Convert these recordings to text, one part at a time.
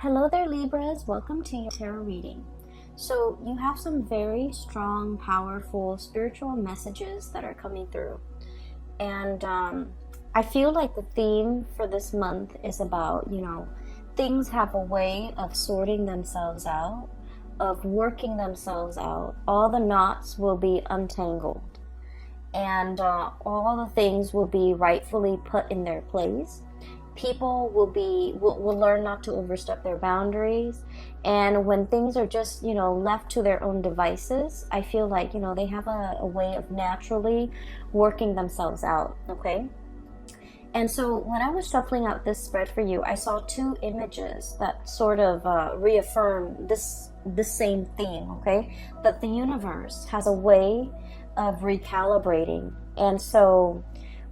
Hello there, Libras. Welcome to your tarot reading. So you have some very strong, powerful spiritual messages that are coming through. And I feel like the theme for this month is about, things have a way of sorting themselves out, of working themselves out. All the knots will be untangled. And all the things will be rightfully put in their place. People will learn not to overstep their boundaries, and when things are just left to their own devices, I feel like they have a way of naturally working themselves out. Okay, and so when I was shuffling out this spread for you, I saw two images that sort of reaffirm this same theme. Okay, that the universe has a way of recalibrating, and so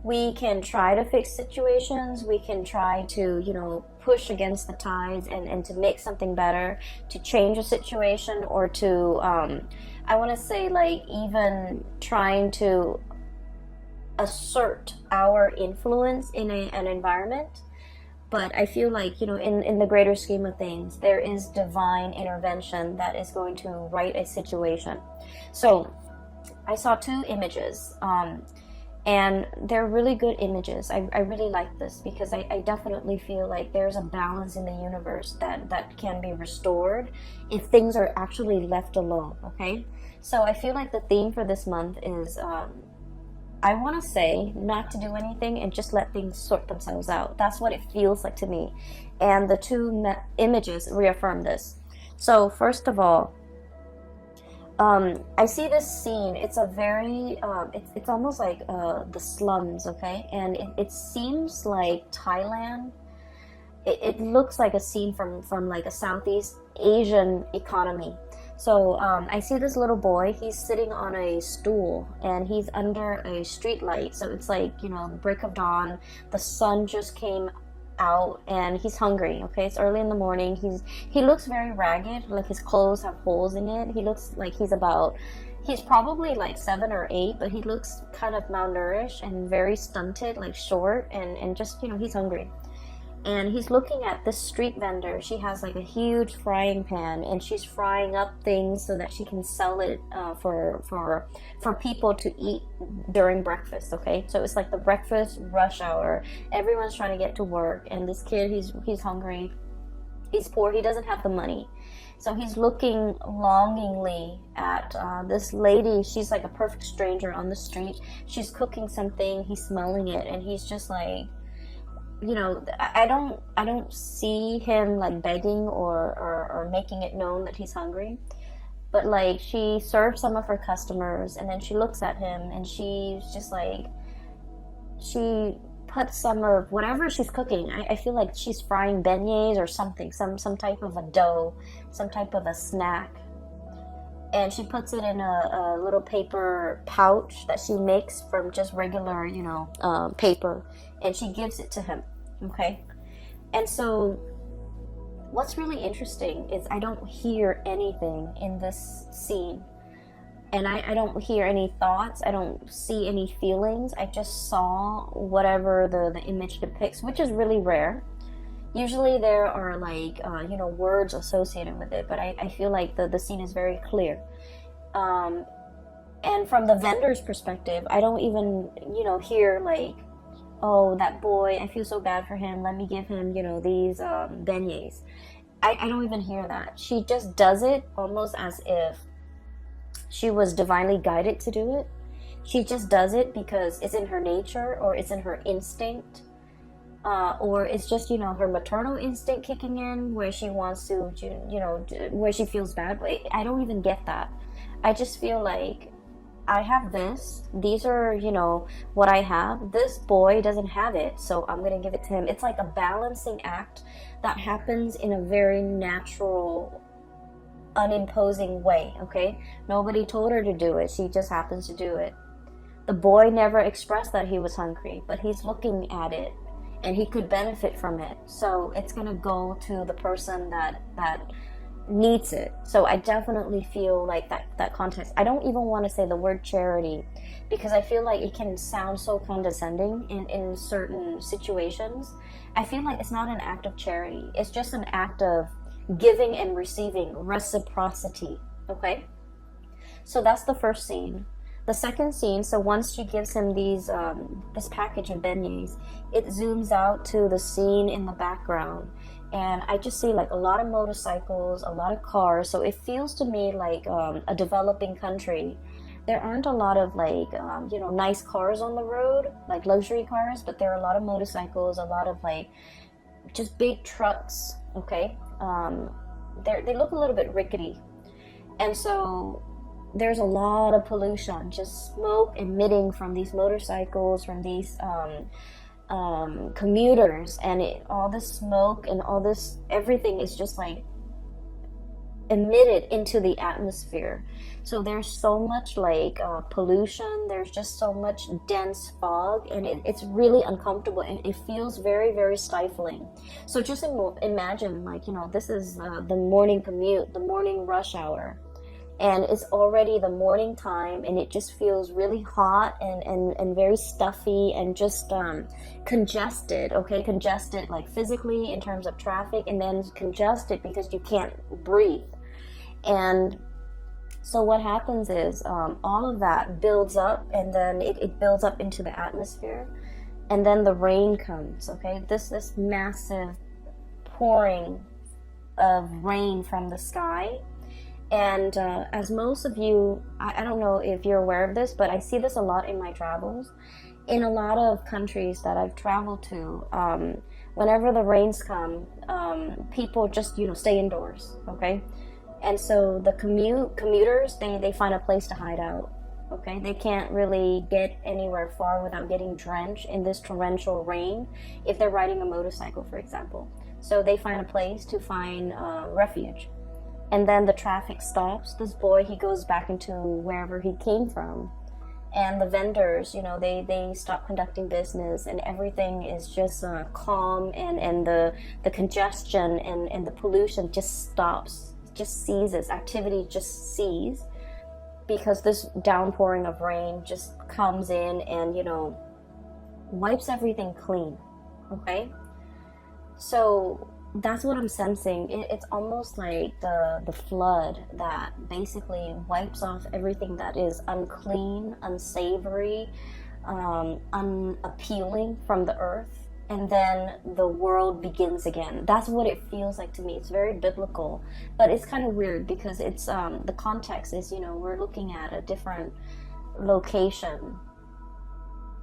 we can try to fix situations, we can try to, push against the tides and to make something better, to change a situation, or to, I want to say, like, even trying to assert our influence in an environment. But I feel like, in the greater scheme of things, there is divine intervention that is going to right a situation. So I saw two images. And they're really good images. I really like this because I definitely feel like there's a balance in the universe that can be restored if things are actually left alone, okay? So I feel like the theme for this month is, I want to say not to do anything and just let things sort themselves out. That's what it feels like to me. And the two images reaffirm this. So first of all, I see this scene. It's a very, it's almost like the slums, okay? And it seems like Thailand. It looks like a scene from like a Southeast Asian economy. So I see this little boy. He's sitting on a stool and he's under a street light. So it's like, break of dawn. The sun just came out and he's hungry. Okay, it's early in the morning. He looks very ragged, like his clothes have holes in it. He looks like he's probably like 7 or 8, but he looks kind of malnourished and very stunted, like short, and just he's hungry. And he's looking at this street vendor. She has like a huge frying pan and she's frying up things so that she can sell it for people to eat during breakfast. Okay, so it's like the breakfast rush hour. Everyone's trying to get to work, and this kid, he's hungry, he's poor, he doesn't have the money, so he's looking longingly at this lady. She's like a perfect stranger on the street. She's cooking something, he's smelling it, and he's just like, I don't see him like begging or making it known that he's hungry, but like she serves some of her customers and then she looks at him and she's just like, she puts some of whatever she's cooking. I feel like she's frying beignets or something, some type of a dough, some type of a snack, and she puts it in a little paper pouch that she makes from just regular paper, and she gives it to him. Okay, and so what's really interesting is I don't hear anything in this scene, and I don't hear any thoughts, I don't see any feelings. I just saw whatever the image depicts, which is really rare. Usually there are like words associated with it, but I feel like the scene is very clear. And from the vendor's perspective, I don't even hear like, oh, that boy, I feel so bad for him, let me give him these beignets. I don't even hear that. She just does it almost as if she was divinely guided to do it. She just does it because it's in her nature, or it's in her instinct, or it's just her maternal instinct kicking in, where she wants to where she feels bad. But I don't even get that. I just feel like, I have this, these are what I have, this boy doesn't have it, so I'm gonna give it to him. It's like a balancing act that happens in a very natural, unimposing way. Okay, nobody told her to do it, she just happens to do it. The boy never expressed that he was hungry, but he's looking at it and he could benefit from it, so it's gonna go to the person that needs it. So I definitely feel like that context. I don't even want to say the word charity because I feel like it can sound so condescending in certain situations. I feel like it's not an act of charity. It's just an act of giving and receiving, reciprocity, okay? So that's the first scene. The second scene, so once she gives him these this package of beignets, it zooms out to the scene in the background, and I just see like a lot of motorcycles, a lot of cars. So it feels to me like a developing country. There aren't a lot of like you know, nice cars on the road, like luxury cars, but there are a lot of motorcycles, a lot of like just big trucks, okay? They look a little bit rickety, and so there's a lot of pollution, just smoke emitting from these motorcycles, from these commuters, and all this smoke and all this, everything is just like emitted into the atmosphere. So there's so much like pollution, there's just so much dense fog, and it's really uncomfortable, and it feels very, very stifling. So just imagine, like, you know, this is the morning commute, the morning rush hour, and it's already the morning time, and it just feels really hot and very stuffy and just congested, okay? Congested like physically in terms of traffic, and then congested because you can't breathe. And so what happens is all of that builds up, and then it builds up into the atmosphere, and then the rain comes, okay? This massive pouring of rain from the sky. And as most of you, I don't know if you're aware of this, but I see this a lot in my travels. In a lot of countries that I've traveled to, whenever the rains come, people just, you know, stay indoors, okay? And so the commuters, they find a place to hide out, okay? They can't really get anywhere far without getting drenched in this torrential rain if they're riding a motorcycle, for example. So they find a place to find refuge. And then the traffic stops. This boy, he goes back into wherever he came from. And the vendors, you know, they stop conducting business, and everything is just calm, and the congestion and the pollution just stops, just ceases. Activity just ceases because this downpouring of rain just comes in and, you know, wipes everything clean, okay? So that's what I'm sensing. It's almost like the flood that basically wipes off everything that is unclean, unsavory, unappealing from the earth, and then the world begins again. That's what it feels like to me. It's very biblical, but it's kind of weird because it's the context is, you know, we're looking at a different location.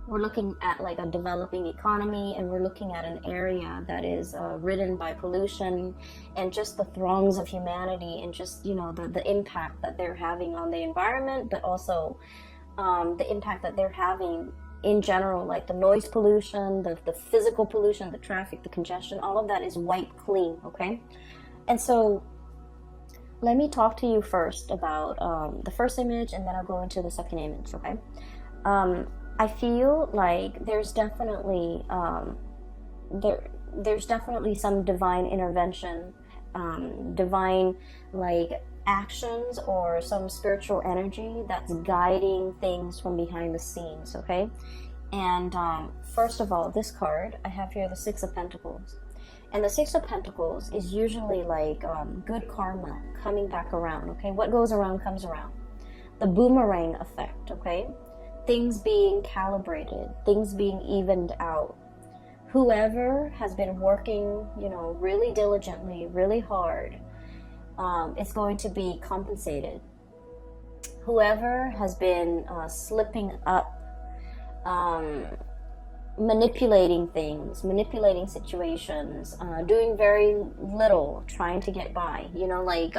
We're looking at like a developing economy, and we're looking at an area that is ridden by pollution and just the throngs of humanity, and just, you know, the impact that they're having on the environment, but also the impact that they're having in general, like the noise pollution, the physical pollution, the traffic, the congestion, all of that is wiped clean, okay? And so let me talk to you first about the first image, and then I'll go into the second image, okay? I feel like there's definitely there's definitely some divine intervention, divine like actions, or some spiritual energy that's guiding things from behind the scenes, okay? And first of all, this card I have here, the Six of Pentacles, and the Six of Pentacles is usually like good karma coming back around, okay? What goes around comes around. The boomerang effect, okay? Things being calibrated, things being evened out. Whoever has been working, you know, really diligently, really hard, is going to be compensated. Whoever has been slipping up, manipulating things, manipulating situations, doing very little, trying to get by, you know, like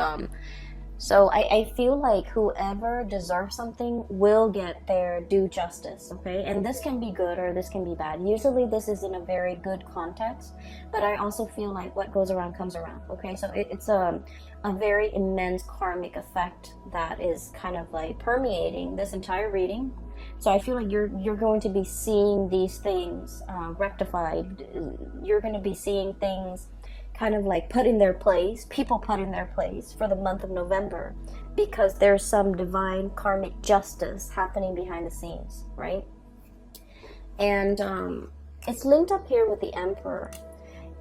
so I feel like whoever deserves something will get their due justice, okay? And this can be good or this can be bad. Usually this is in a very good context, but I also feel like what goes around comes around, okay? So it's a very immense karmic effect that is kind of like permeating this entire reading. So I feel like you're going to be seeing these things rectified. You're going to be seeing things kind of like put in their place, people put in their place for the month of November, because there's some divine karmic justice happening behind the scenes, right? And it's linked up here with the Emperor.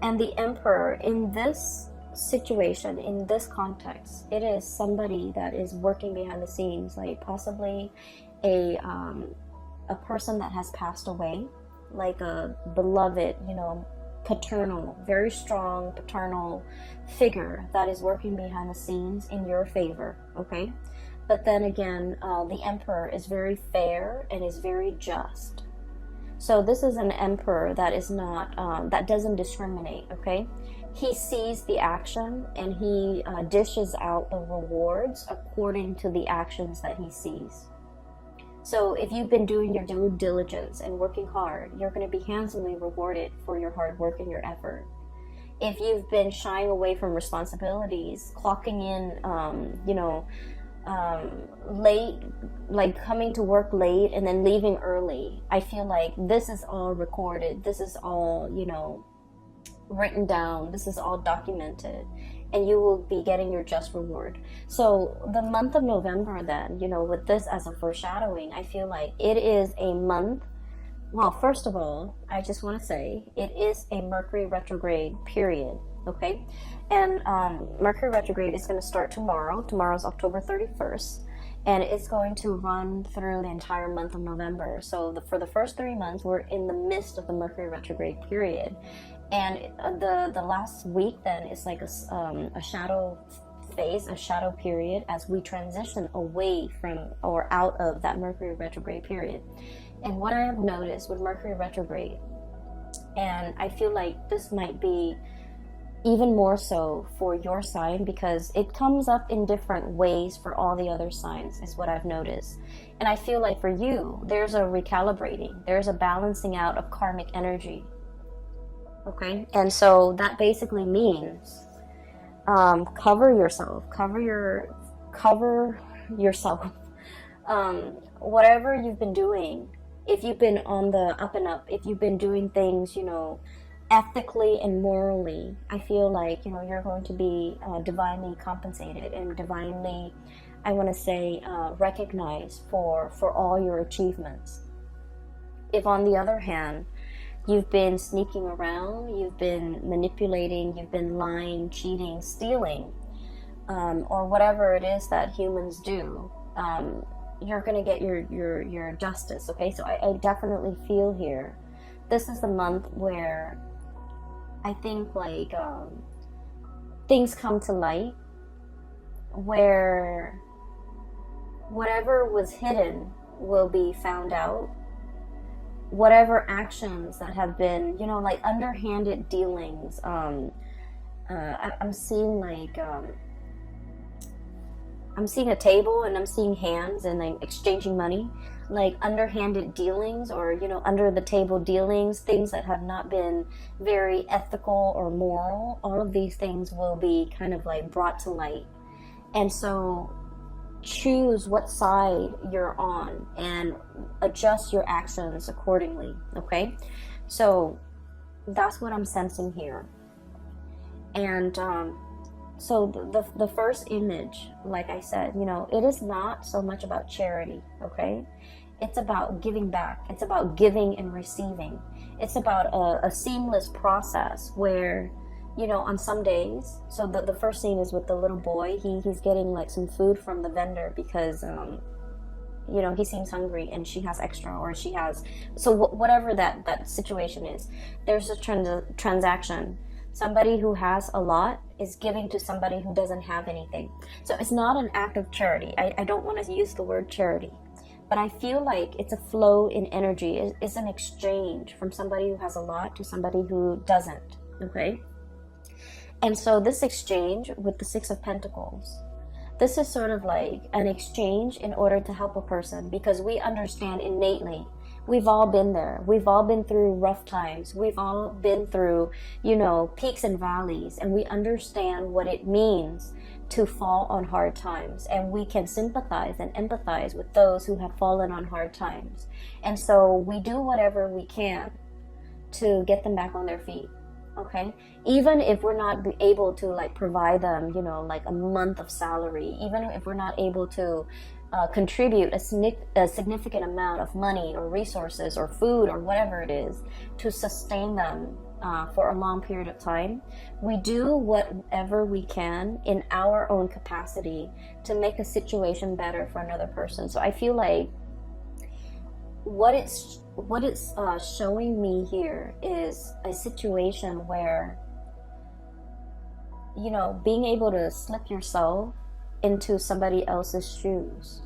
And the Emperor in this situation, in this context, it is somebody that is working behind the scenes, like possibly a person that has passed away, like a beloved, paternal, very strong paternal figure that is working behind the scenes in your favor, okay? But then again, the emperor is very fair and is very just. So this is an emperor that is not, that doesn't discriminate, okay? He sees the action and he dishes out the rewards according to the actions that he sees. So if you've been doing your due diligence and working hard, you're going to be handsomely rewarded for your hard work and your effort. If you've been shying away from responsibilities, clocking in, late, like coming to work late and then leaving early, I feel like this is all recorded. This is all, written down. This is all documented. And you will be getting your just reward. So the month of November then, with this as a foreshadowing, I feel like it is a month. Well, first of all, I just want to say it is a Mercury retrograde period, okay? And Mercury retrograde is going to start tomorrow. Tomorrow's October 31st. And it's going to run through the entire month of November. So for the first 3 months, we're in the midst of the Mercury retrograde period. And the last week then is like a shadow phase, a shadow period, as we transition away from or out of that Mercury retrograde period. And what I have noticed with Mercury retrograde, and I feel like this might be even more so for your sign because it comes up in different ways for all the other signs, is what I've noticed. And I feel like for you, there's a recalibrating, there's a balancing out of karmic energy. Okay, and so that basically means cover yourself. Whatever you've been doing, if you've been on the up and up, if you've been doing things, ethically and morally, I feel like you're going to be divinely compensated and divinely, I want to say, recognized for all your achievements. If on the other hand, you've been sneaking around, you've been manipulating, you've been lying, cheating, stealing, or whatever it is that humans do, you're going to get your justice, okay? So I definitely feel here, this is the month where I think like things come to light, where whatever was hidden will be found out. Whatever actions that have been, like underhanded dealings, I'm seeing like, I'm seeing a table and I'm seeing hands and like exchanging money, like underhanded dealings or, under the table dealings, things that have not been very ethical or moral. All of these things will be kind of like brought to light. And so choose what side you're on and adjust your actions accordingly, okay? So that's what I'm sensing here. And so the first image, like I said, it is not so much about charity, okay? It's about giving back. It's about giving and receiving. It's about a seamless process where on some days, so the first scene is with the little boy. He's getting like some food from the vendor because he seems hungry and she has extra, or she has, so whatever that situation is, there's a transaction. Somebody who has a lot is giving to somebody who doesn't have anything. So it's not an act of charity. I don't want to use the word charity, but I feel like it's a flow in energy. It's an exchange from somebody who has a lot to somebody who doesn't, okay? And so this exchange with the Six of Pentacles, this is sort of like an exchange in order to help a person, because we understand innately, we've all been there. We've all been through rough times. We've all been through, peaks and valleys, and we understand what it means to fall on hard times. And we can sympathize and empathize with those who have fallen on hard times. And so we do whatever we can to get them back on their feet. Okay, even if we're not able to like provide them, like a month of salary, even if we're not able to contribute a significant amount of money or resources or food or whatever it is to sustain them for a long period of time, we do whatever we can in our own capacity to make a situation better for another person. So I feel like what it's showing me here is a situation where, you know, being able to slip yourself into somebody else's shoes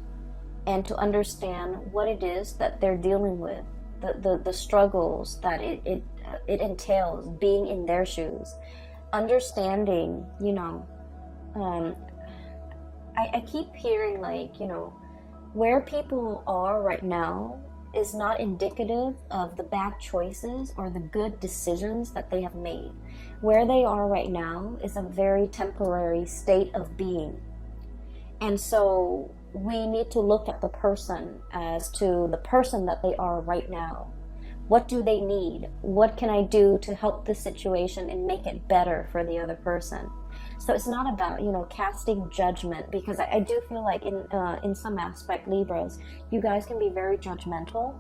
and to understand what it is that they're dealing with, the struggles that it entails being in their shoes, understanding, you know, I keep hearing, like, you know, where people are right now is not indicative of the bad choices or the good decisions that they have made. Where they are right now is a very temporary state of being. And so we need to look at the person as to the person that they are right now. What do they need? What can I do to help the situation and make it better for the other person? So it's not about, you know, casting judgment, because I do feel like in some aspect, Libras, you guys can be very judgmental.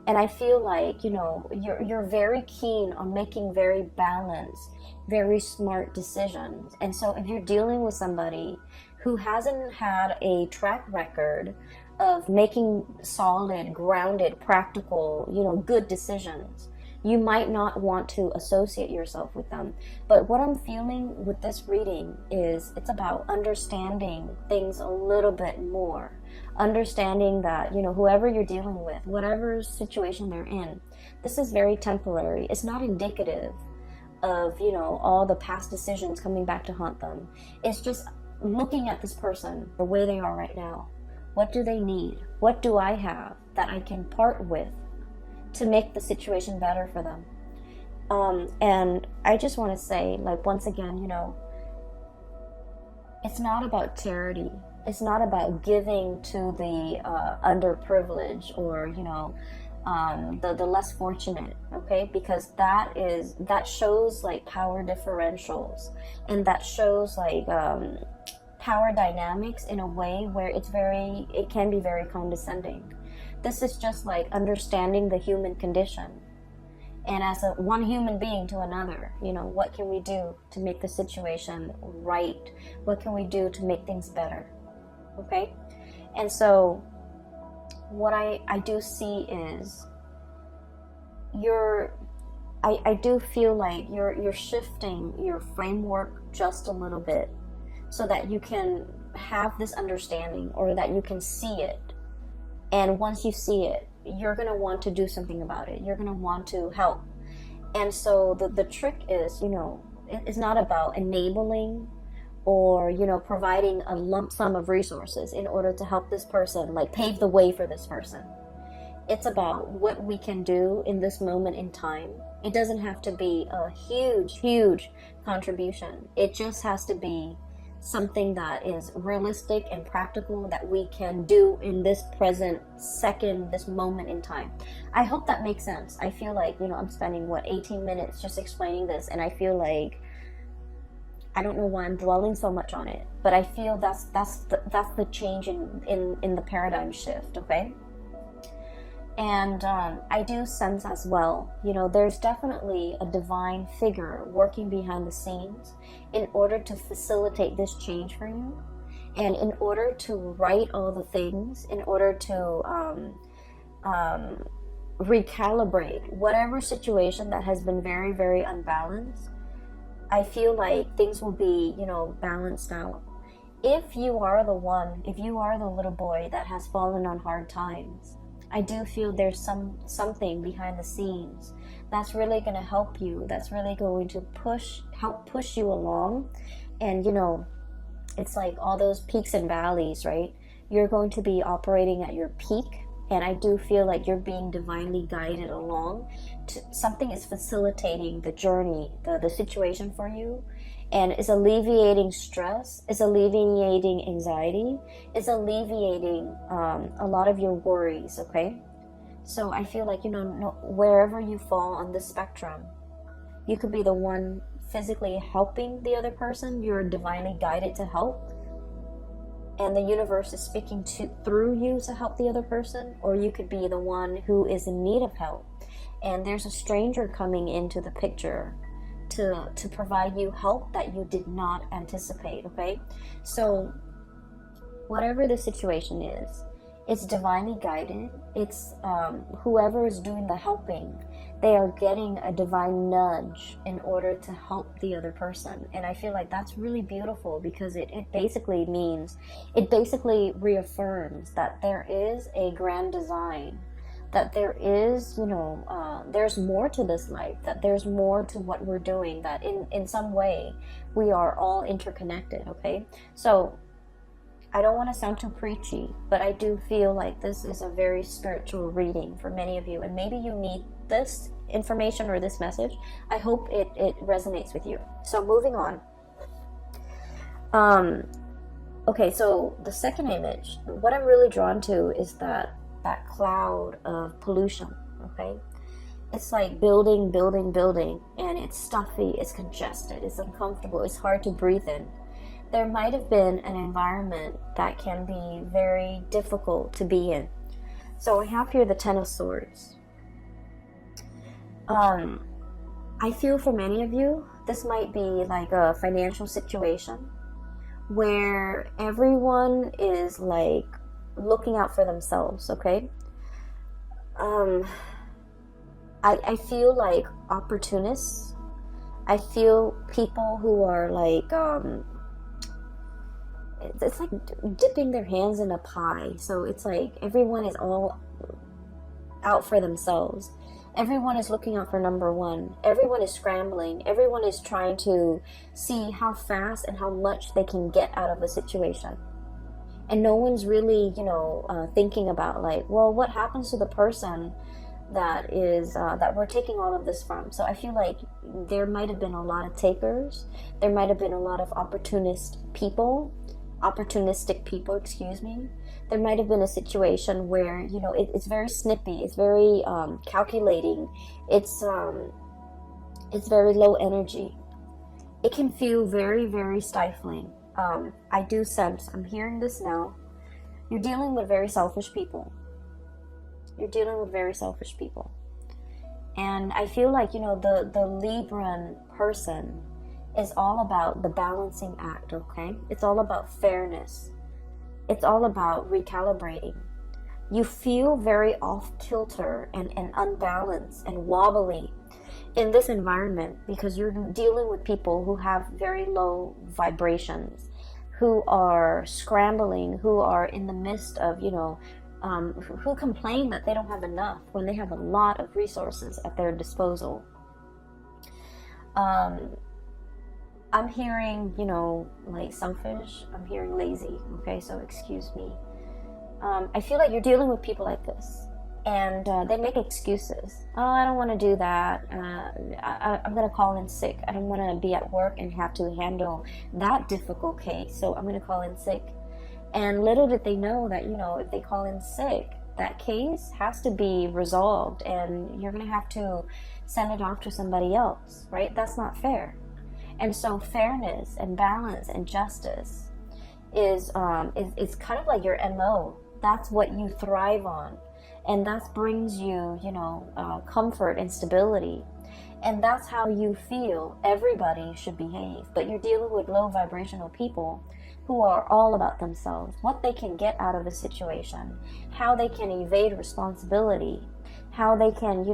And I feel like, you know, you're very keen on making very balanced, very smart decisions. And so if you're dealing with somebody who hasn't had a track record of making solid, grounded, practical, you know, good decisions, you might not want to associate yourself with them. But what I'm feeling with this reading is it's about understanding things a little bit more. Understanding that, you know, whoever you're dealing with, whatever situation they're in, this is very temporary. It's not indicative of, you know, all the past decisions coming back to haunt them. It's just looking at this person the way they are right now. What do they need? What do I have that I can part with to make the situation better for them? And I just want to say, like, once again, you know, it's not about charity. It's not about giving to the underprivileged or, you know, the less fortunate, okay? Because that shows like power differentials, and that shows like power dynamics in a way where it can be very condescending. This is just like understanding the human condition, and as one human being to another, you know, what can we do to make the situation right? What can we do to make things better? Okay? And so what I do see is I do feel like you're shifting your framework just a little bit so that you can have this understanding, or that you can see it. And once you see it, you're going to want to do something about it. You're going to want to help. And so the trick is, you know, it's not about enabling or, you know, providing a lump sum of resources in order to help this person, like pave the way for this person. It's about what we can do in this moment in time. It doesn't have to be a huge contribution. It just has to be something that is realistic and practical that we can do in this present second, this moment in time. I hope that makes sense. I feel like, you know, I'm spending 18 minutes just explaining this, and I feel like I don't know why I'm dwelling so much on it, but I feel that's the change in the paradigm shift, okay? And I do sense as well, you know, there's definitely a divine figure working behind the scenes in order to facilitate this change for you, and in order to right all the things, in order to recalibrate whatever situation that has been very, very unbalanced. I feel like things will be, you know, balanced out. If you are the little boy that has fallen on hard times, I do feel there's something behind the scenes that's really going to help you, that's really going to help push you along. And, you know, it's like all those peaks and valleys, right? You're going to be operating at your peak, and I do feel like you're being divinely guided along. Something is facilitating the journey, the situation for you, and is alleviating stress, is alleviating anxiety, is alleviating a lot of your worries, okay? So I feel like, you know, wherever you fall on this spectrum, you could be the one physically helping the other person. You're divinely guided to help, and the universe is speaking through you to help the other person, or you could be the one who is in need of help. and there's a stranger coming into the picture to provide you help that you did not anticipate, okay? So whatever the situation is, it's divinely guided. It's whoever is doing the helping, they are getting a divine nudge in order to help the other person. And I feel like that's really beautiful, because it basically means, it basically reaffirms that there is a grand design, that there is, there's more to this life, that there's more to what we're doing, that in some way we are all interconnected, okay? So I don't want to sound too preachy, but I do feel like this is a very spiritual reading for many of you, and maybe you need this information or this message. I hope it resonates with you. So moving on. Okay, so the second image, what I'm really drawn to is that cloud of pollution, okay? It's like building, and it's stuffy, it's congested, it's uncomfortable, it's hard to breathe in. There might have been an environment that can be very difficult to be in. So I have here the Ten of Swords. I feel for many of you, this might be like a financial situation where everyone is like looking out for themselves, okay? I feel like opportunists. I feel people who are like, it's like dipping their hands in a pie. So it's like everyone is all out for themselves. Everyone is looking out for number one. Everyone is scrambling. Everyone is trying to see how fast and how much they can get out of a situation. And no one's really, thinking about like, well, what happens to the person that is that we're taking all of this from? So I feel like there might have been a lot of takers. There might have been a lot of opportunistic people, excuse me. There might have been a situation where, it's very snippy, it's very calculating, it's very low energy. It can feel very, very stifling. I do sense, I'm hearing this now, you're dealing with very selfish people. And I feel like, the Libran person is all about the balancing act, okay? It's all about fairness. It's all about recalibrating. You feel very off kilter and unbalanced and wobbly in this environment because you're dealing with people who have very low vibrations, who are scrambling, who are in the midst of, who complain that they don't have enough when they have a lot of resources at their disposal. I'm hearing, like selfish. I'm hearing lazy. Okay, so excuse me. I feel like you're dealing with people like this, and they make excuses. Oh, I don't want to do that. I'm going to call in sick. I don't want to be at work and have to handle that difficult case, so I'm going to call in sick. And little did they know that, if they call in sick, that case has to be resolved, and you're going to have to send it off to somebody else, right? That's not fair. And so fairness and balance and justice is kind of like your MO. That's what you thrive on. And that brings you, comfort and stability. And that's how you feel everybody should behave. But you're dealing with low vibrational people who are all about themselves, what they can get out of a situation, how they can evade responsibility, how they can,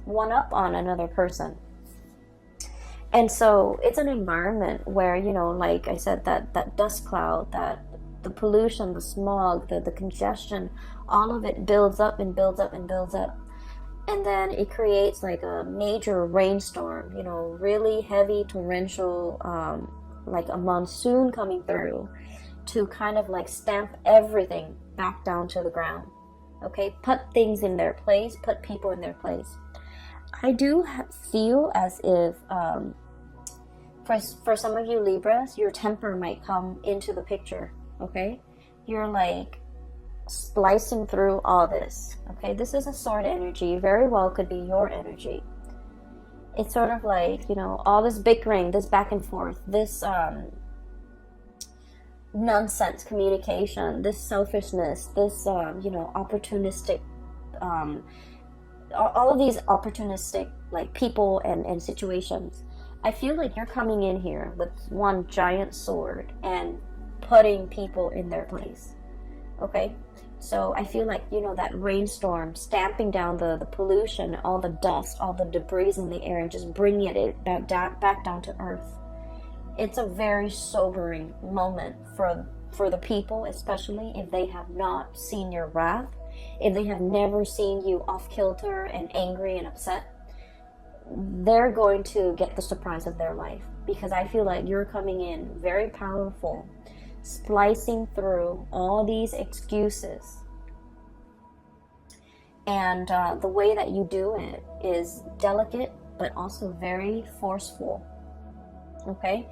one up on another person. And so it's an environment where, like I said, that dust cloud, that the pollution, the smog, the congestion, all of it builds up and builds up and builds up. And then it creates like a major rainstorm, really heavy, torrential, like a monsoon coming through to kind of like stamp everything back down to the ground. Okay, put things in their place, put people in their place. I do feel as if, for some of you Libras, your temper might come into the picture, okay? You're like splicing through all this, okay? This is a sword energy, very well could be your energy. It's sort of like, all this bickering, this back and forth, this nonsense communication, this selfishness, this, opportunistic all of these opportunistic like people and situations. I feel like you're coming in here with one giant sword and putting people in their place. Okay? So I feel like, that rainstorm stamping down the pollution, all the dust, all the debris in the air, and just bringing it back down to earth. It's a very sobering moment for the people, especially if they have not seen your wrath, if they have never seen you off kilter and angry and upset. They're going to get the surprise of their life, because I feel like you're coming in very powerful, splicing through all these excuses. And the way that you do it is delicate, but also very forceful. Okay?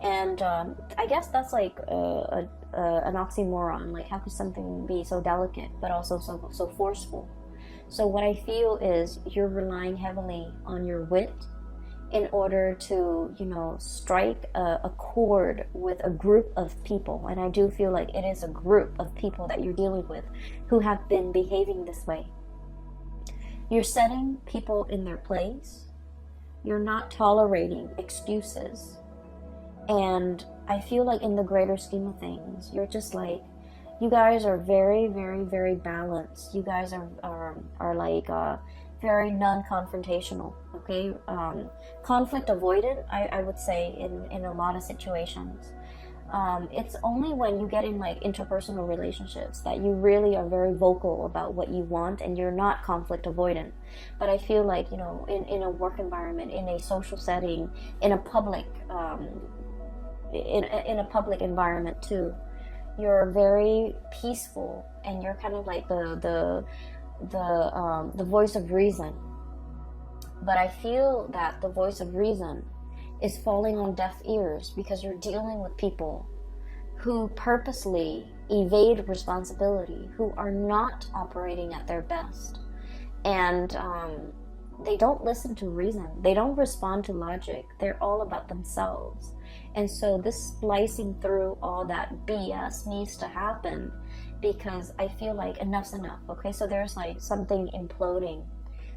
And I guess that's like an oxymoron. Like, how could something be so delicate, but also so forceful? So what I feel is you're relying heavily on your wit in order to, strike a chord with a group of people. And I do feel like it is a group of people that you're dealing with who have been behaving this way. You're setting people in their place. You're not tolerating excuses. And I feel like in the greater scheme of things, you're just like, you guys are very, very, very balanced. You guys are like very non-confrontational, okay? Conflict avoidant, I would say, in a lot of situations. It's only when you get in like interpersonal relationships that you really are very vocal about what you want, and you're not conflict avoidant. But I feel like, in a work environment, in a social setting, in a public in a public environment too, you're very peaceful, and you're kind of like the voice of reason. But I feel that the voice of reason is falling on deaf ears, because you're dealing with people who purposely evade responsibility, who are not operating at their best, and they don't listen to reason. They don't respond to logic. They're all about themselves. And so this splicing through all that BS needs to happen, because I feel like enough's enough. Okay, so there's like something imploding,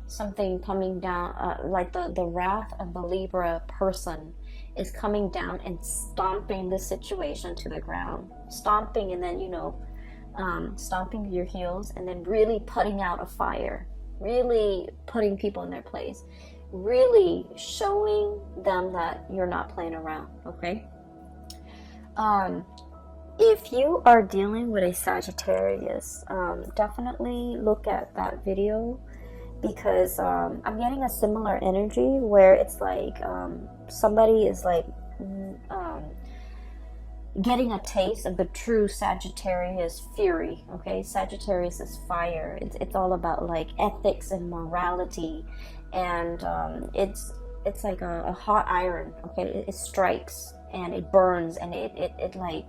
something coming down, like the wrath of the Libra person is coming down and stomping the situation to the ground. Stomping, and then, stomping your heels, and then really putting out a fire, really putting people in their place, really showing them that you're not playing around, okay? If you are dealing with a Sagittarius, definitely look at that video, because I'm getting a similar energy where it's like somebody is like getting a taste of the true Sagittarius fury, okay? Sagittarius is fire. It's all about like ethics and morality, and it's like a hot iron, okay? It strikes and it burns, and it like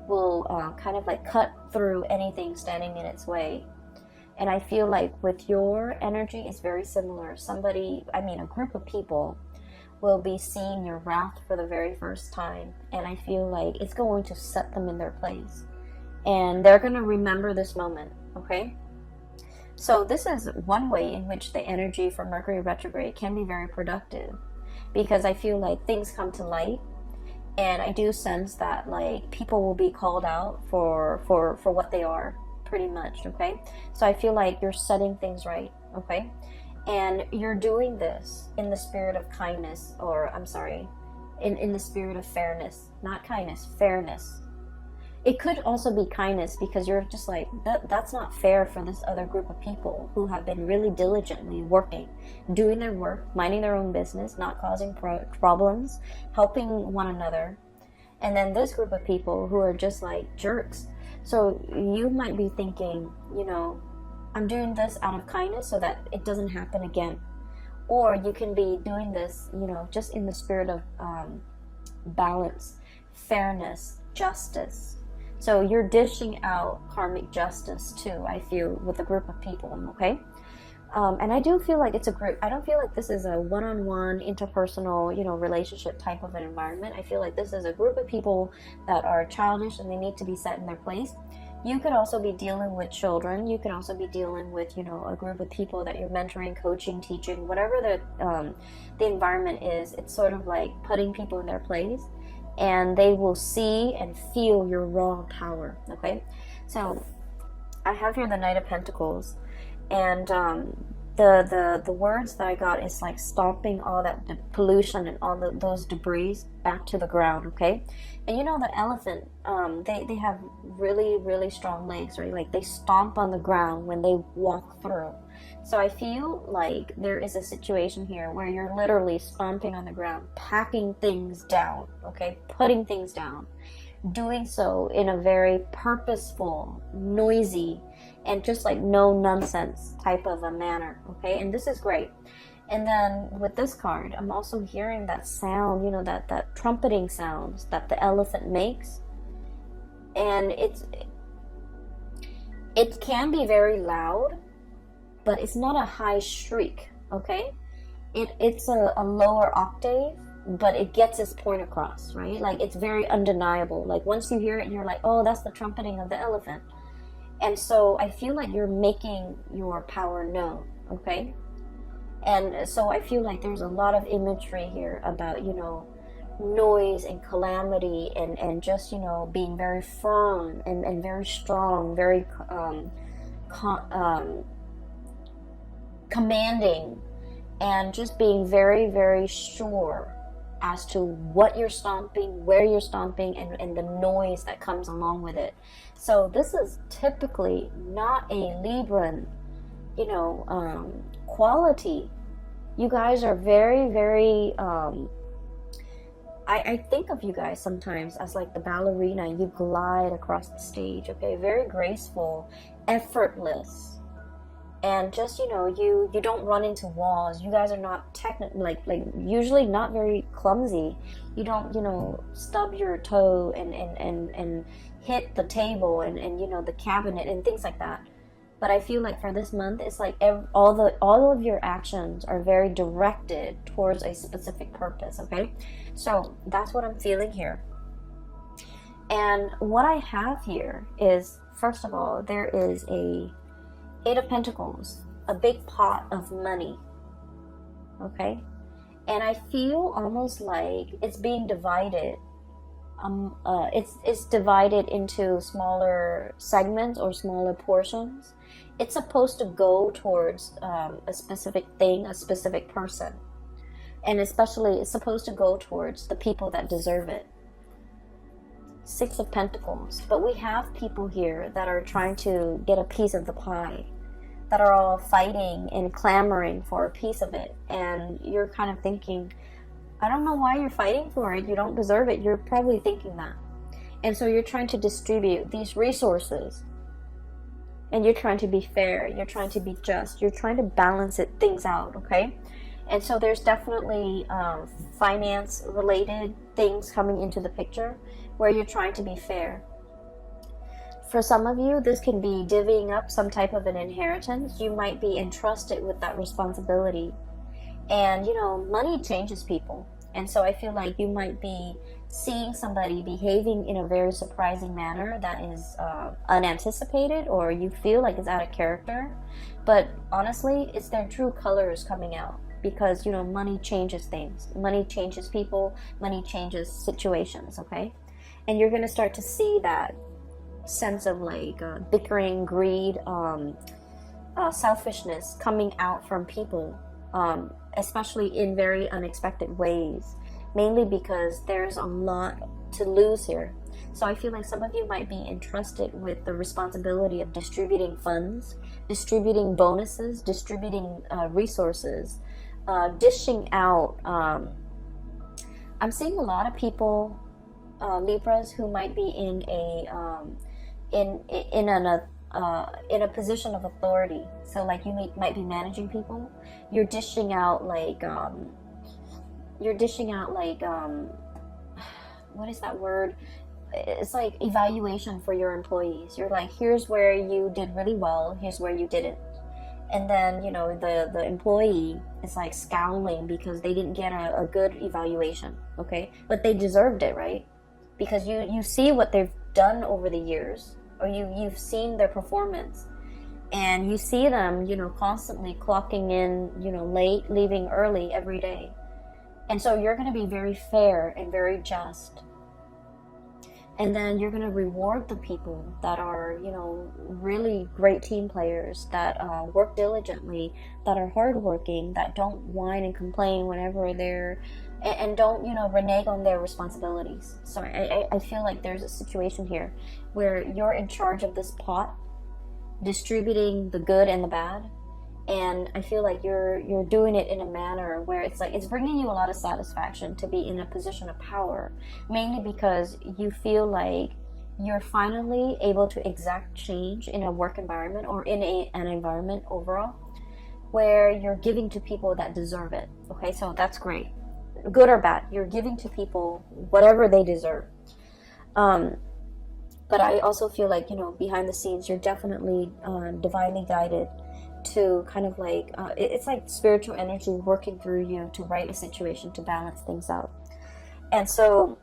will kind of like cut through anything standing in its way. And I feel like with your energy, it's very similar. A group of people will be seeing your wrath for the very first time, and I feel like it's going to set them in their place, and they're going to remember this moment, okay? So this is one way in which the energy for Mercury retrograde can be very productive, because I feel like things come to light, and I do sense that like people will be called out for what they are, pretty much, okay? So I feel like you're setting things right, okay? And you're doing this in the spirit of kindness, or I'm sorry, in the spirit of fairness. Not kindness, fairness. It could also be kindness, because you're just like, that's not fair for this other group of people who have been really diligently working, doing their work, minding their own business, not causing problems, helping one another. And then this group of people who are just like jerks. So you might be thinking, I'm doing this out of kindness so that it doesn't happen again. Or you can be doing this, just in the spirit of balance, fairness, justice. So you're dishing out karmic justice too, I feel, with a group of people, okay? And I do feel like it's a group. I don't feel like this is a one-on-one, interpersonal, relationship type of an environment. I feel like this is a group of people that are childish, and they need to be set in their place. You could also be dealing with children. You could also be dealing with, you know, a group of people that you're mentoring, coaching, teaching, whatever the environment is. It's sort of like putting people in their place, and they will see and feel your raw power. Okay, so I have here the Knight of Pentacles, and the words that I got is like stomping all that pollution and all those debris back to the ground. Okay, and you know the elephant, they have really strong legs, right? Like they stomp on the ground when they walk through. So I feel like there is a situation here where you're literally stomping on the ground, packing things down. Okay, putting things down, doing so in a very purposeful, noisy, and just like no nonsense type of a manner. Okay, and this is great. And then with this card, I'm also hearing that sound, you know, that trumpeting sounds that the elephant makes, and it can be very loud, but it's not a high shriek. Okay, it's a lower octave, but it gets its point across, right? Like it's very undeniable. Like once you hear it, you're like, oh, that's the trumpeting of the elephant. And so I feel like you're making your power known, okay? And so I feel like there's a lot of imagery here about, you know, noise and calamity and just, you know, being very firm and very strong, very commanding, and just being very sure as to what you're stomping, where you're stomping, and the noise that comes along with it. So this is typically not a Libran, you know, quality. You guys are very I think of you guys sometimes as like the ballerina. You glide across the stage, okay? Very graceful, effortless. And just, you know, you don't run into walls. You guys are not like usually not very clumsy. You don't, you know, stub your toe and hit the table and you know, the cabinet and things like that. But I feel like for this month, it's like all of your actions are very directed towards a specific purpose. Okay, so that's what I'm feeling here. And what I have here is, first of all, there is a Eight of Pentacles, a big pot of money. Okay, and I feel almost like it's being divided. It's divided into smaller segments or smaller portions. It's supposed to go towards a specific thing, a specific person, and especially it's supposed to go towards the people that deserve it. Six of Pentacles, but we have people here that are trying to get a piece of the pie, that are all fighting and clamoring for a piece of it, and you're kind of thinking, I don't know why you're fighting for it. You don't deserve it. You're probably thinking that. And so you're trying to distribute these resources. And you're trying to be fair. You're trying to be just. You're trying to balance things out, okay? And so there's definitely finance-related things coming into the picture where you're trying to be fair. For some of you, this can be divvying up some type of an inheritance. You might be entrusted with that responsibility. And, you know, money changes people. And so I feel like you might be seeing somebody behaving in a very surprising manner that is unanticipated, or you feel like it's out of character. But honestly, it's their true colors coming out. Because, you know, money changes things. Money changes people. Money changes situations, okay? And you're going to start to see that sense of like bickering, greed, selfishness coming out from people. Especially in very unexpected ways, mainly because there's a lot to lose here. So I feel like some of you might be entrusted with the responsibility of distributing funds, distributing bonuses, distributing resources, dishing out. I'm seeing a lot of people, Libras, who might be in a position of authority. So like you might be managing people. You're dishing out like what is that word? It's like evaluation for your employees. You're like, here's where you did really well, here's where you didn't. And then, you know, the employee is like scowling because they didn't get a good evaluation, okay? But they deserved it, right? Because you see what they've done over the years. or you've seen their performance, and you see them, you know, constantly clocking in, you know, late, leaving early every day. And so you're going to be very fair and very just. And then you're going to reward the people that are, you know, really great team players, that work diligently, that are hardworking, that don't whine and complain whenever they're, and don't, you know, renege on their responsibilities. So I feel like there's a situation here where you're in charge of this pot, distributing the good and the bad. And I feel like you're doing it in a manner where it's like it's bringing you a lot of satisfaction to be in a position of power, mainly because you feel like you're finally able to exact change in a work environment or in an environment overall where you're giving to people that deserve it. Okay, so that's great. Good or bad, you're giving to people whatever they deserve. But I also feel like, you know, behind the scenes, you're definitely divinely guided to kind of like, it's like spiritual energy working through you to right a situation, to balance things out. And so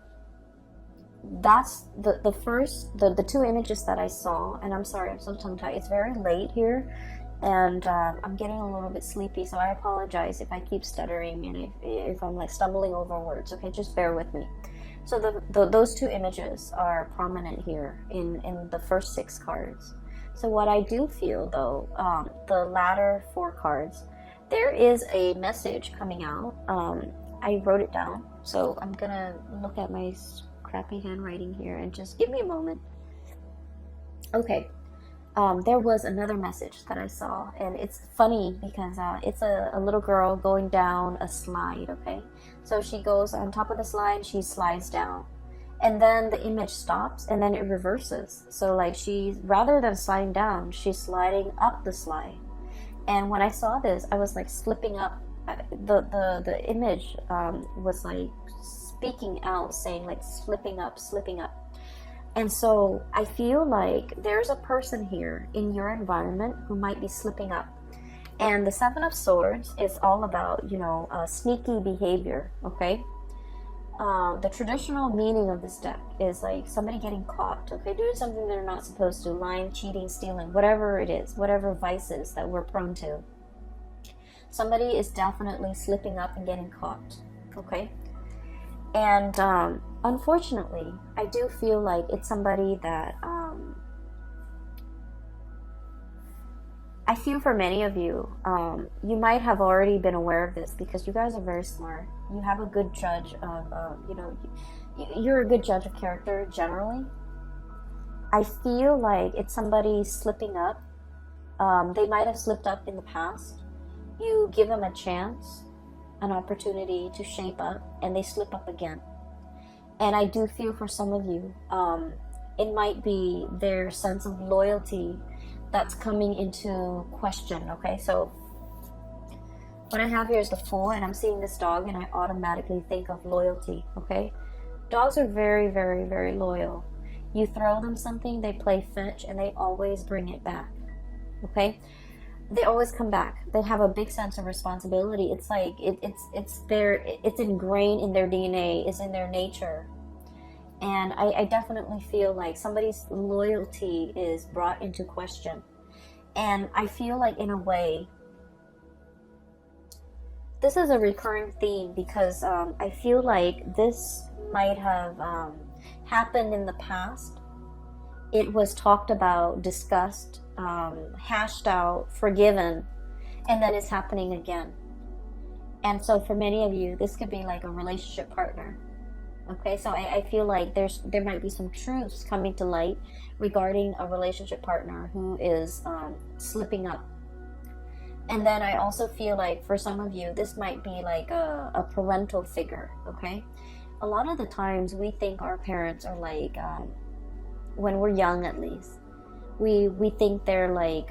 that's the two images that I saw. And I'm sorry, I'm so tongue-tied. It's very late here, and I'm getting a little bit sleepy, so I apologize if I keep stuttering and if I'm like stumbling over words. Okay, just bear with me. So those two images are prominent here in the first 6 cards. So what I do feel, though, the latter 4 cards, there is a message coming out. I wrote it down, so I'm gonna look at my crappy handwriting here and just give me a moment. Okay, there was another message that I saw, and it's funny because it's a little girl going down a slide, okay? So she goes on top of the slide, she slides down. And then the image stops, and then it reverses. So like she's, rather than sliding down, she's sliding up the slide. And when I saw this, I was like slipping up. The image was like speaking out, saying like slipping up, slipping up. And so I feel like there's a person here in your environment who might be slipping up. And the 7 of Swords is all about, you know, sneaky behavior, okay? The traditional meaning of this deck is like somebody getting caught, okay, doing something they're not supposed to, lying, cheating, stealing, whatever it is, whatever vices that we're prone to. Somebody is definitely slipping up and getting caught, okay? And unfortunately, I do feel like it's somebody that I feel for many of you, you might have already been aware of this because you guys are very smart. You have a good judge of, you know, you're a good judge of character generally. I feel like it's somebody slipping up. They might have slipped up in the past. You give them a chance, an opportunity to shape up, and they slip up again. And I do feel for some of you, it might be their sense of loyalty that's coming into question, okay? So what I have here is the Fool, and I'm seeing this dog, and I automatically think of loyalty, okay? Dogs are very, very, very loyal. You throw them something, they play fetch, and they always bring it back, okay? They always come back. They have a big sense of responsibility. It's like, it's ingrained in their DNA, it's in their nature. And I definitely feel like somebody's loyalty is brought into question. And I feel like, in a way, this is a recurring theme because I feel like this might have happened in the past. It was talked about, discussed, hashed out, forgiven, and then it's happening again. And so for many of you, this could be like a relationship partner. Okay, so I feel like there might be some truths coming to light regarding a relationship partner who is slipping up. And then I also feel like for some of you, this might be like a parental figure, okay? A lot of the times we think our parents are like, when we're young at least, we think they're like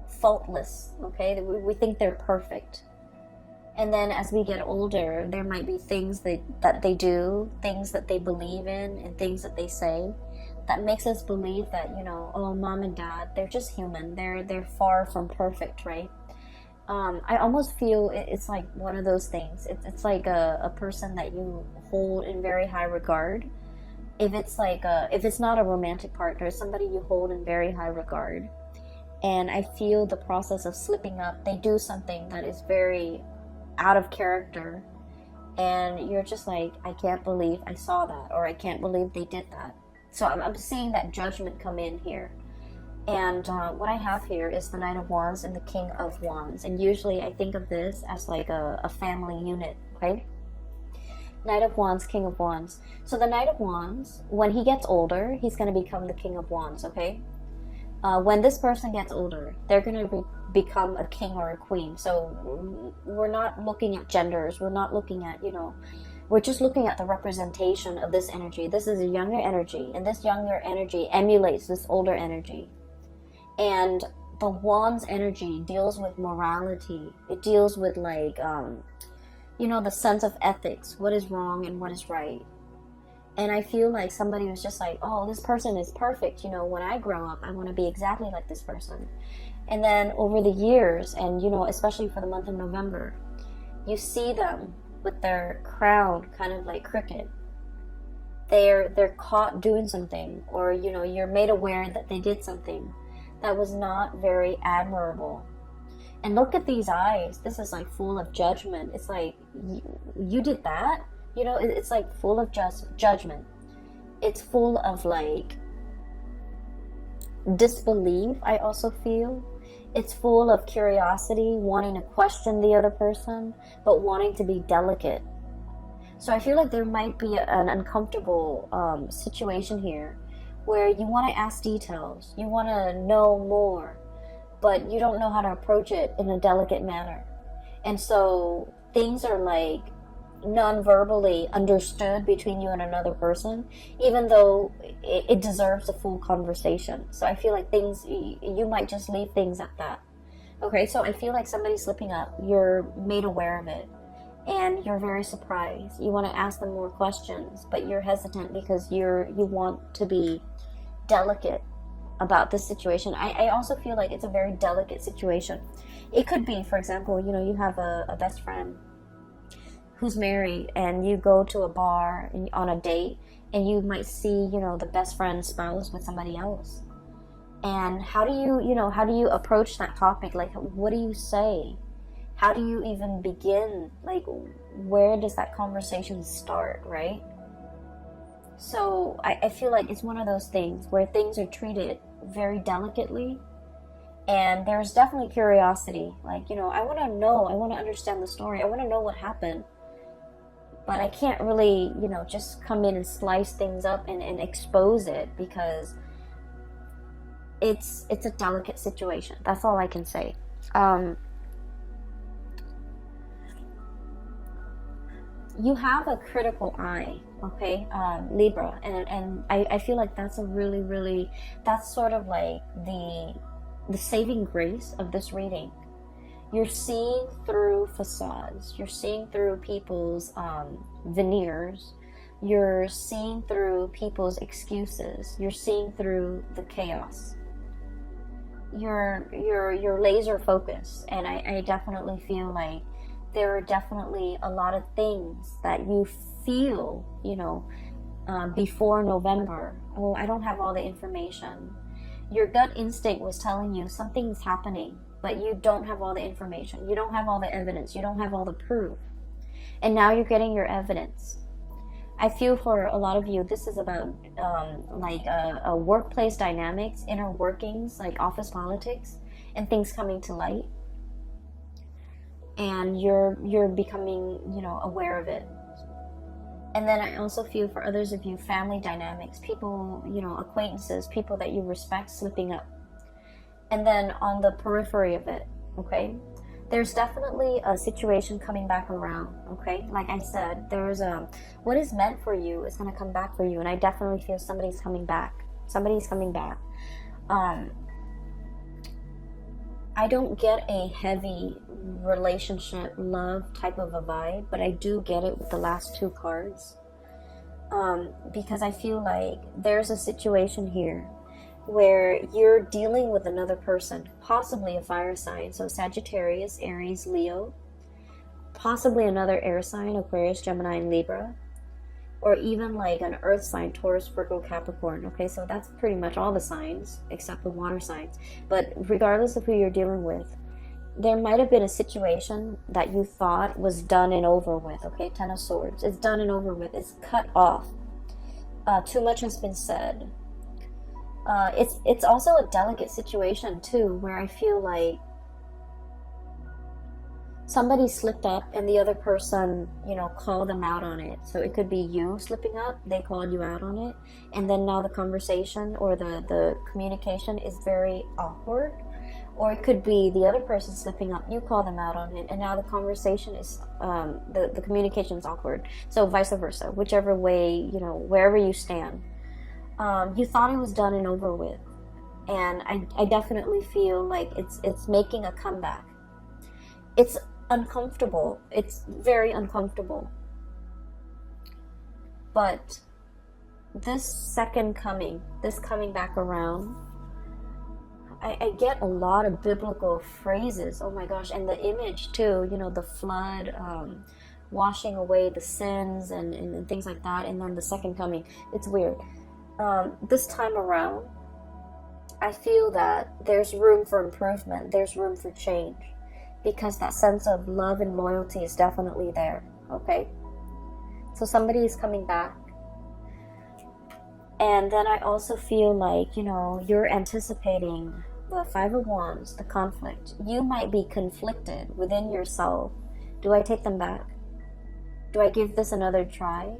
faultless, okay? We think they're perfect. And then as we get older, there might be things that they do, things that they believe in, and things that they say that makes us believe that, you know, oh, mom and dad, they're just human. They're far from perfect, right? I almost feel it's like one of those things. It's like a person that you hold in very high regard, if it's like if it's not a romantic partner, somebody you hold in very high regard. And I feel the process of slipping up, they do something that is very out of character, and you're just like, I can't believe I saw that, or I can't believe they did that. So I'm seeing that judgment come in here. And what I have here is the Knight of Wands and the King of Wands. And usually I think of this as like a family unit, okay? Knight of Wands, King of Wands. So the Knight of Wands, when he gets older, he's going to become the King of Wands, okay? When this person gets older, they're going to become a king or a queen. So we're not looking at genders. We're not looking at, you know, we're just looking at the representation of this energy. This is a younger energy, and this younger energy emulates this older energy. And the Wands energy deals with morality. It deals with like, you know, the sense of ethics. What is wrong and what is right. And I feel like somebody was just like, oh, this person is perfect. You know, when I grow up, I want to be exactly like this person. And then over the years, and, you know, especially for the month of November, you see them with their crown kind of like crooked. They're caught doing something, or, you know, you're made aware that they did something that was not very admirable. And look at these eyes. This is like full of judgment. It's like, you did that? You know, it's like full of judgment. It's full of like disbelief, I also feel. It's full of curiosity, wanting to question the other person, but wanting to be delicate. So I feel like there might be an uncomfortable situation here where you want to ask details, you want to know more, but you don't know how to approach it in a delicate manner. And so things are like non-verbally understood between you and another person, even though it deserves a full conversation. So I feel like things, you might just leave things at that. Okay, so I feel like somebody's slipping up, you're made aware of it, and you're very surprised. You want to ask them more questions, but you're hesitant because you want to be delicate about this situation. I also feel like it's a very delicate situation. It could be, for example, you know, you have a best friend who's married, and you go to a bar on a date, and you might see, you know, the best friend's spouse with somebody else. And how do you approach that topic? Like, what do you say? How do you even begin? Like, where does that conversation start, right? So I feel like it's one of those things where things are treated very delicately, and there's definitely curiosity. Like, you know, I want to know, I want to understand the story, I want to know what happened. But I can't really, you know, just come in and slice things up and expose it, because it's a delicate situation. That's all I can say. You have a critical eye, okay, Libra, and I feel like that's a really, that's sort of like the saving grace of this reading. You're seeing through facades. You're seeing through people's veneers. You're seeing through people's excuses. You're seeing through the chaos. You're laser focused, and I definitely feel like there are definitely a lot of things that you feel, you know, before November. Oh, I don't have all the information. Your gut instinct was telling you something's happening, but you don't have all the information. You don't have all the evidence. You don't have all the proof. And now you're getting your evidence. I feel for a lot of you, this is about like a workplace dynamics, inner workings, like office politics, and things coming to light. And you're becoming, you know, aware of it. And then I also feel for others of you, family dynamics, people, you know, acquaintances, people that you respect slipping up. And then on the periphery of it, okay, there's definitely a situation coming back around, okay? Like I said, there's what is meant for you is going to come back for you, and I definitely feel somebody's coming back. Somebody's coming back. I don't get a heavy relationship, love type of a vibe, but I do get it with the last two cards. Because I feel like there's a situation here where you're dealing with another person, possibly a fire sign, so Sagittarius, Aries, Leo, possibly another air sign, Aquarius, Gemini, and Libra. or even like an earth sign, Taurus, Virgo, Capricorn. Okay, so that's pretty much all the signs except the water signs. But regardless of who you're dealing with, there might have been a situation that you thought was done and over with. Okay, Ten of Swords. It's done and over with. It's cut off. Too much has been said. It's also a delicate situation too, where I feel like somebody slipped up and the other person, called them out on it. So it could be you slipping up, they called you out on it, and then now the conversation or the communication is very awkward. Or it could be the other person slipping up, you call them out on it, and now the conversation is, the communication is awkward. So vice versa, whichever way, wherever you stand. You thought it was done and over with. And I definitely feel like it's making a comeback. It's uncomfortable. It's very uncomfortable. But this coming back around, I get a lot of biblical phrases. Oh my gosh. And the image too, the flood, washing away the sins and things like that. And then the second coming. It's weird. This time around, I feel that there's room for improvement. There's room for change. Because that sense of love and loyalty is definitely there. Okay? So somebody is coming back. And then I also feel like, you're anticipating the Five of Wands, the conflict. You might be conflicted within yourself. Do I take them back? Do I give this another try?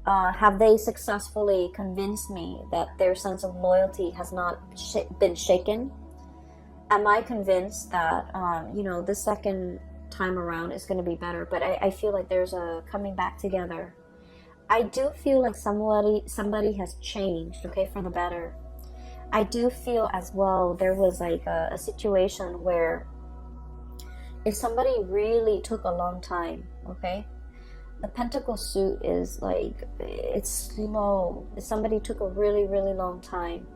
Have they successfully convinced me that their sense of loyalty has not been shaken? Am I convinced that, the second time around is going to be better? But I feel like there's a coming back together. I do feel like somebody has changed, okay, for the better. I do feel as well there was like a situation where if somebody really took a long time, okay, the pentacle suit is like, it's slow. If somebody took a really, really long time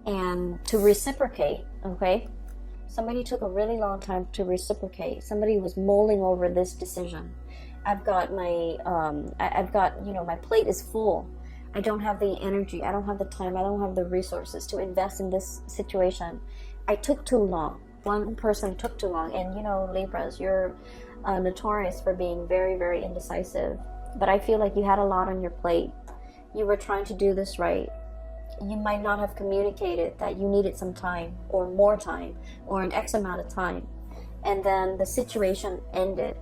and to reciprocate, okay, somebody took a really long time to reciprocate. Somebody was mulling over this decision. I've got my plate is full. I don't have the energy. I don't have the time. I don't have the resources to invest in this situation. I took too long. One person took too long. And, Libras, you're notorious for being very, very indecisive. But I feel like you had a lot on your plate. You were trying to do this right. You might not have communicated that you needed some time or more time or an X amount of time. And then the situation ended.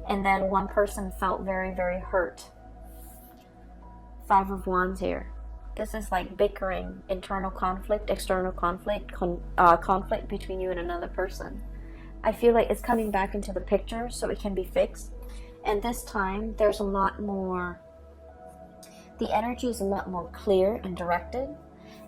And then one person felt very, very hurt. Five of Wands here. This is like bickering, internal conflict, external conflict, conflict between you and another person. I feel like it's coming back into the picture so it can be fixed. And this time, there's a lot more, the energy is a lot more clear and directed.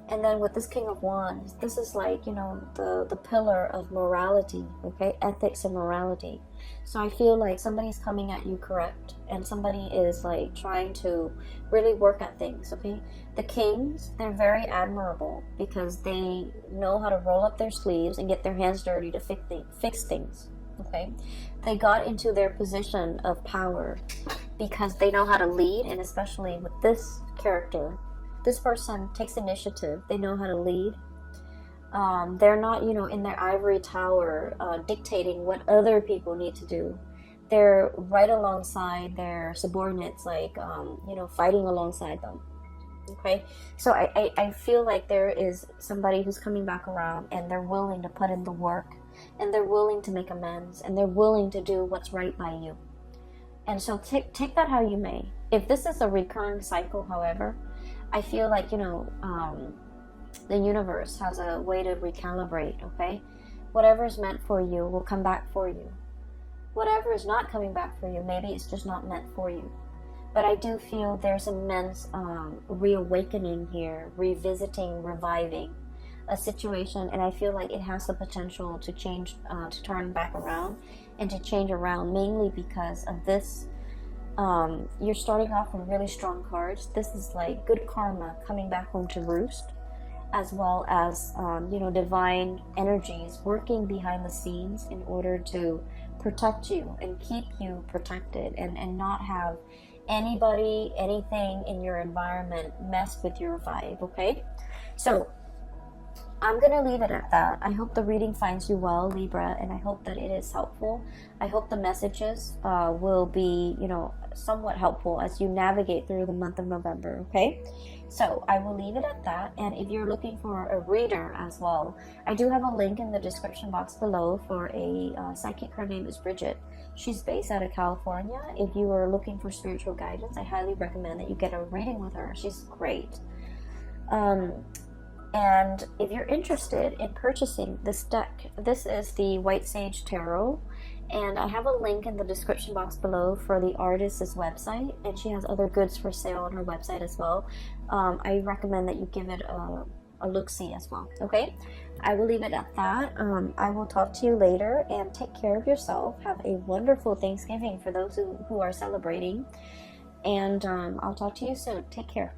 And then with this King of Wands, this is like, the pillar of morality, okay? Ethics and morality. So I feel like somebody's coming at you correct. And somebody is like trying to really work at things, okay? The Kings, they're very admirable because they know how to roll up their sleeves and get their hands dirty to fix things, okay? They got into their position of power because they know how to lead, and especially with this character, this person takes initiative. They know how to lead. They're not, in their ivory tower dictating what other people need to do. They're right alongside their subordinates, like, fighting alongside them. Okay? So I feel like there is somebody who's coming back around and they're willing to put in the work and they're willing to make amends and they're willing to do what's right by you. And so take that how you may. If this is a recurring cycle, however, I feel like, the universe has a way to recalibrate, okay? Whatever is meant for you will come back for you. Whatever is not coming back for you, maybe it's just not meant for you. But I do feel there's immense reawakening here, revisiting, reviving a situation, and I feel like it has the potential to change, to turn back around and to change around, mainly because of this. You're starting off with really strong cards. This is like good karma coming back home to roost, as well as divine energies working behind the scenes in order to protect you and keep you protected, and not have anybody, anything in your environment mess with your vibe, okay? So I'm gonna leave it at that. I hope the reading finds you well, Libra, and I hope that it is helpful. I hope the messages will be, you know, somewhat helpful as you navigate through the month of November, okay? So I will leave it at that. And if you're looking for a reader as well, I do have a link in the description box below for a psychic. Her name is Bridget. She's based out of California. If you are looking for spiritual guidance, I highly recommend that you get a reading with her. She's great. And if you're interested in purchasing this deck, this is the White Sage Tarot, and I have a link in the description box below for the artist's website, and she has other goods for sale on her website as well. I recommend that you give it a look-see as well, okay? I will leave it at that. I will talk to you later, and take care of yourself. Have a wonderful Thanksgiving for those who are celebrating, and I'll talk to you soon. Take care.